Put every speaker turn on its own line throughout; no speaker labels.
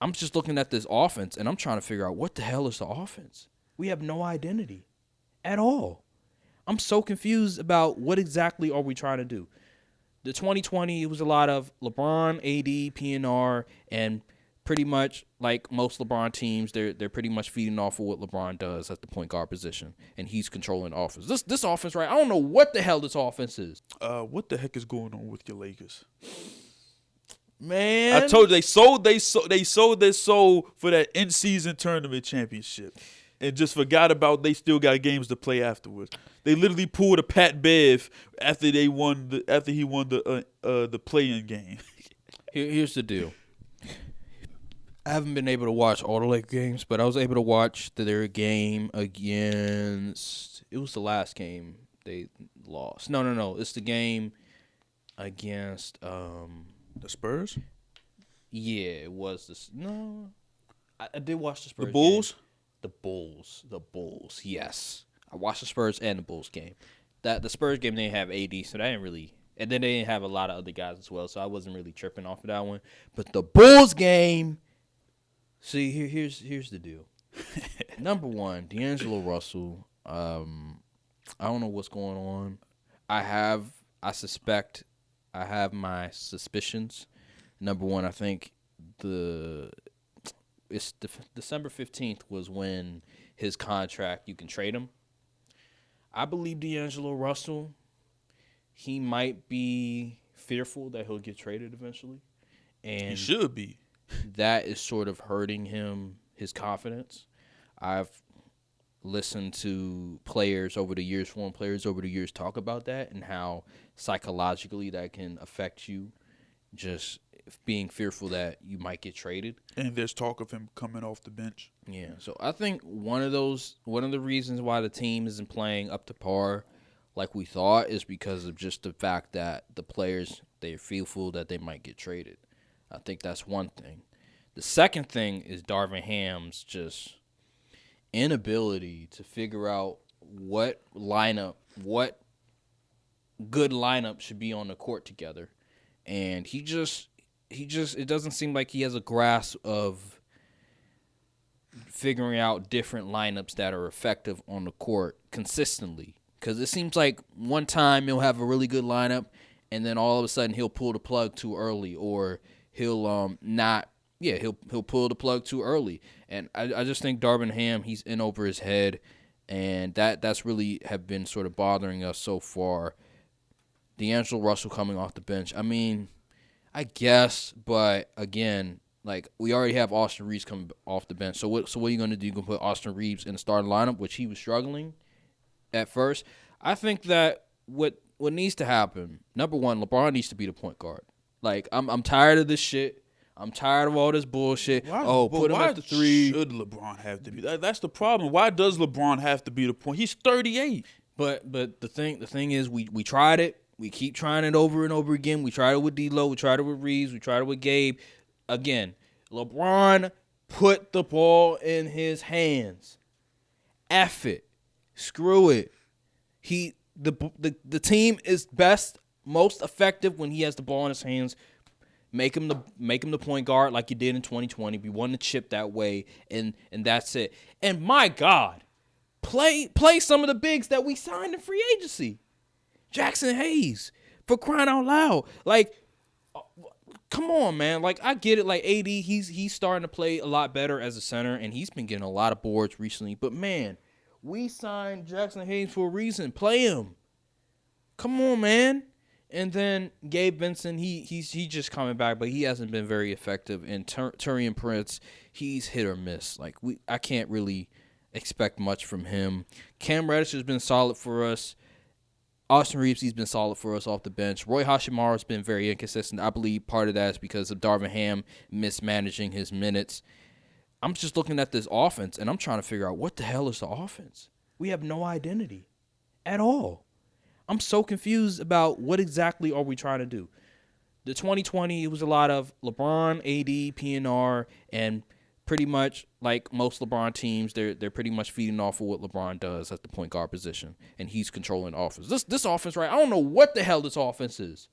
I'm just looking at this offense, and I'm trying to figure out what the hell is the offense. We have no identity at all. I'm so confused about what exactly are we trying to do. The 2020, it was a lot of LeBron, AD, PNR, and pretty much like most LeBron teams, they're pretty much feeding off of what LeBron does at the point guard position, and he's controlling the offense. This offense, right? I don't know what the hell this offense is.
What the heck is going on with your Lakers?
Man,
I told you they sold their soul for that in-season tournament championship, and just forgot about they still got games to play afterwards. They literally pulled a Pat Bev after he won the play-in game.
Here's the deal. I haven't been able to watch all the Lakers games, but I was able to watch their game against. It was the last game they lost. No. It's the game against.
The Spurs?
Yeah, it was this. No, I did watch the Spurs.
The Bulls?
Game. The Bulls. Yes, I watched the Spurs and the Bulls game. That the Spurs game, they didn't have AD, so they didn't really. And then they didn't have a lot of other guys as well, so I wasn't really tripping off of that one. But the Bulls game. See, here's the deal. Number one, D'Angelo Russell. I don't know what's going on. I have my suspicions. Number one, I think December 15th was when his contract, you can trade him. I believe D'Angelo Russell, he might be fearful that he'll get traded eventually. And
He should be.
that is sort of hurting him, his confidence. I've listened to former players over the years talk about that and how psychologically that can affect you, just being fearful that you might get traded.
And there's talk of him coming off the bench.
Yeah, so I think one of the reasons why the team isn't playing up to par like we thought is because of just the fact that the players, they're fearful that they might get traded. I think that's one thing. The second thing is Darvin Ham's just inability to figure out what good lineup should be on the court together. And he just it doesn't seem like he has a grasp of figuring out different lineups that are effective on the court consistently. Because it seems like one time he'll have a really good lineup, and then all of a sudden he'll pull the plug too early, or he'll pull the plug too early. And I just think Darvin Ham, he's in over his head, and that's really have been sort of bothering us so far. D'Angelo Russell coming off the bench, I mean, I guess, but again, like, we already have Austin Reeves coming off the bench. So what are you going to do? You're going to put Austin Reeves in the starting lineup, which he was struggling at first. I think that what needs to happen, number one, LeBron needs to be the point guard. Like, I'm tired of this shit. I'm tired of all this bullshit. Put him at the three.
Why should LeBron have to be? That's the problem. Why does LeBron have to be the point? He's 38.
But the thing is, we tried it. We keep trying it over and over again. We tried it with D'Lo. We tried it with Reeves. We tried it with Gabe. Again, LeBron put the ball in his hands. F it. Screw it. The team is most effective when he has the ball in his hands. Make him the point guard like you did in 2020. We won the chip that way, and that's it. And my God, play some of the bigs that we signed in free agency. Jackson Hayes, for crying out loud. Like, come on, man. Like, I get it. Like, AD, he's starting to play a lot better as a center, and he's been getting a lot of boards recently. But, man, we signed Jackson Hayes for a reason. Play him. Come on, man. And then Gabe Vincent, he's just coming back, but he hasn't been very effective. And Turian Prince, he's hit or miss. Like, I can't really expect much from him. Cam Reddish has been solid for us. Austin Reeves, he's been solid for us off the bench. Roy Hashimura's been very inconsistent. I believe part of that is because of Darvin Ham mismanaging his minutes. I'm just looking at this offense, and I'm trying to figure out what the hell is the offense. We have no identity at all. I'm so confused about what exactly are we trying to do. The 2020, it was a lot of LeBron, AD, PNR, and pretty much like most LeBron teams, they're pretty much feeding off of what LeBron does at the point guard position, and he's controlling the offense. This offense, right? I don't know what the hell this offense is.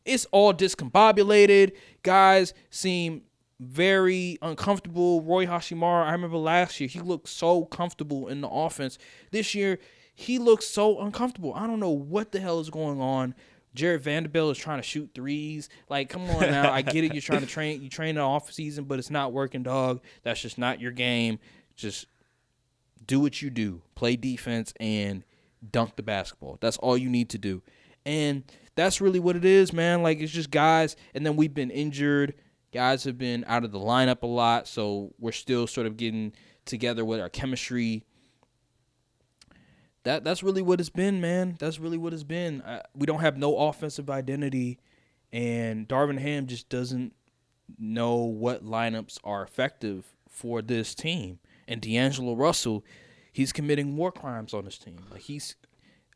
It's all discombobulated. Guys seem very uncomfortable. Roy Hashimura, I remember last year, he looked so comfortable in the offense. This year, he looks so uncomfortable. I don't know what the hell is going on. Jared Vanderbilt is trying to shoot threes. Like, come on now. I get it. You're trying to train. You train in the off season, but it's not working, dog. That's just not your game. Just do what you do. Play defense and dunk the basketball. That's all you need to do. And that's really what it is, man. Like, it's just guys. And then we've been injured. Guys have been out of the lineup a lot, so we're still sort of getting together with our chemistry. That's really what it's been, man. That's really what it's been. We don't have no offensive identity, and Darvin Ham just doesn't know what lineups are effective for this team. And D'Angelo Russell, he's committing war crimes on this team. Like, he's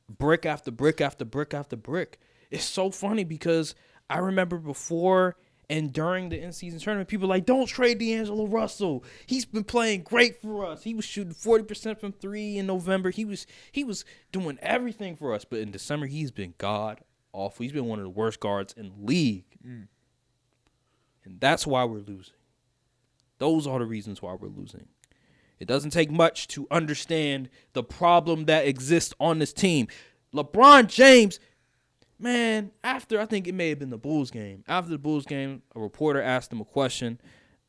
brick after brick after brick after brick. It's so funny because I remember before and during the in-season tournament, people were like, don't trade D'Angelo Russell. He's been playing great for us. He was shooting 40% from three in November. He was doing everything for us. But in December, he's been god-awful. He's been one of the worst guards in the league. And that's why we're losing. Those are the reasons why we're losing. It doesn't take much to understand the problem that exists on this team. LeBron James, man, after, I think it may have been the Bulls game. After the Bulls game, a reporter asked him a question,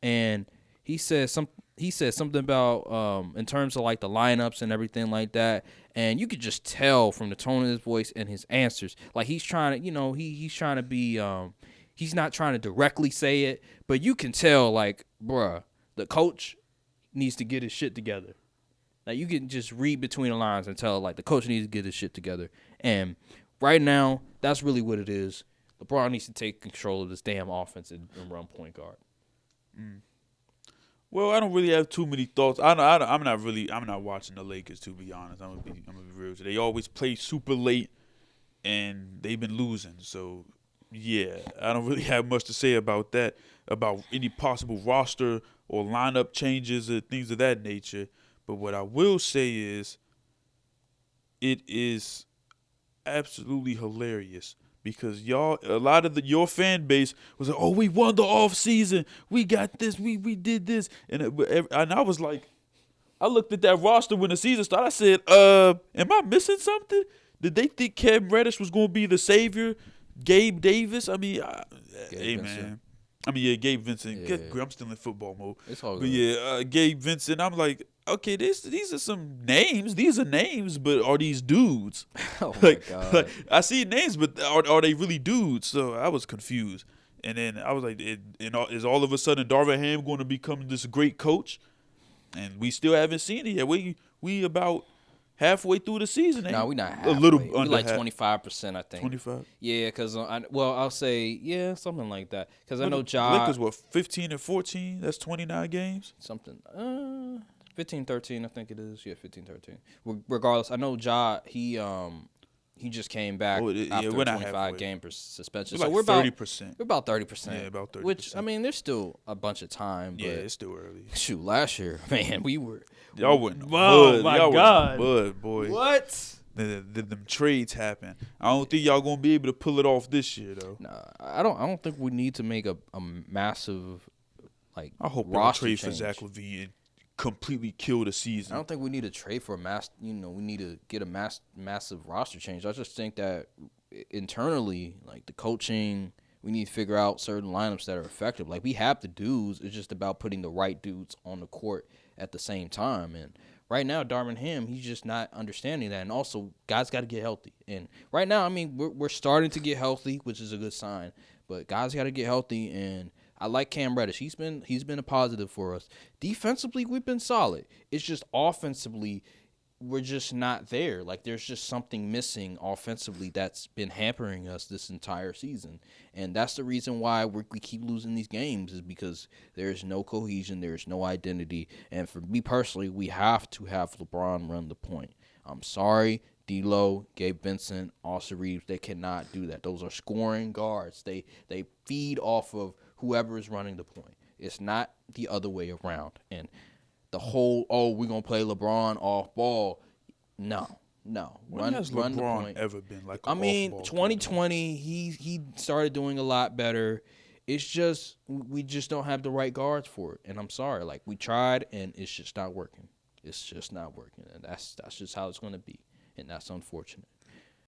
and he said something about in terms of like the lineups and everything like that. And you could just tell from the tone of his voice and his answers, like he's trying to, he's trying to be, he's not trying to directly say it, but you can tell, like, bruh, the coach needs to get his shit together. Like, you can just read between the lines and tell, like, the coach needs to get his shit together. And right now, that's really what it is. LeBron needs to take control of this damn offense and run point guard.
Well, I don't really have too many thoughts. I'm not watching the Lakers, to be honest. I'm gonna be real with you. They always play super late, and they've been losing. So, yeah, I don't really have much to say about that, about any possible roster or lineup changes or things of that nature. But what I will say is, it is absolutely hilarious because a lot of your fan base was like, "Oh, we won the off season. We got this. We did this." And I was like, I looked at that roster when the season started. I said, am I missing something? Did they think Cam Reddish was going to be the savior? Gabe Davis? I mean, hey, man. I mean, yeah, Gabe Vincent.
Yeah.
I'm still in football mode.
It's all good.
But yeah, Gabe Vincent. I'm like, okay, these are some names. These are names, but are these dudes?
Oh, my God.
Like, I see names, but are they really dudes? So I was confused. And then I was like, is all of a sudden Darvin Ham going to become this great coach? And we still haven't seen it yet. We about halfway through the season.
No, we're not halfway.
A little
we
under
like
half.
25%, I think.
25?
Yeah, because, I'll say, yeah, something like that. Because I know
Lakers, 15 and 14? That's 29 games?
Something. 15-13, I think it is. Yeah, 15-13. Regardless, I know he just came back after a 25-game suspension.
So
like
we're 30%.
We're about 30%.
Yeah, about 30%.
Which, I mean, there's still a bunch of time. But
Yeah, it's still early.
Shoot, last year, man, we were.
Y'all wasn't.
Oh, my God.
Bud, boy.
What?
Them trades happen. I don't think y'all gonna be able to pull it off this year, though.
Nah, I don't think we need to make a massive, like,
I hope they
roster
trade
change.
for Zach LaVine and completely kill the season.
I don't think we need to trade for we need to get a massive roster change. I just think that internally, like, the coaching, we need to figure out certain lineups that are effective. Like, we have the dudes. It's just about putting the right dudes on the court at the same time. And right now, Darvin Ham, he's just not understanding that. And also, guys got to get healthy. And right now, I mean, we're starting to get healthy, which is a good sign. But guys got to get healthy. And I like Cam Reddish. He's been a positive for us. Defensively, we've been solid. It's just offensively, we're just not there. Like, there's just something missing offensively that's been hampering us this entire season. And that's the reason why we keep losing these games, is because there's no cohesion, there's no identity. And for me personally, we have to have LeBron run the point. I'm sorry, D'Lo, Gabe Vincent, Austin Reeves, they cannot do that. Those are scoring guards. They feed off of whoever is running the point. It's not the other way around. And the whole, we're going to play LeBron off ball. No.
When has
run
LeBron
the point.
ever been like
I mean, 2020, he started doing a lot better. it's just we just don't have the right guards for it. And I'm sorry, like we tried and it's just not working. It's just not working, and that's just how it's going to be, and that's unfortunate.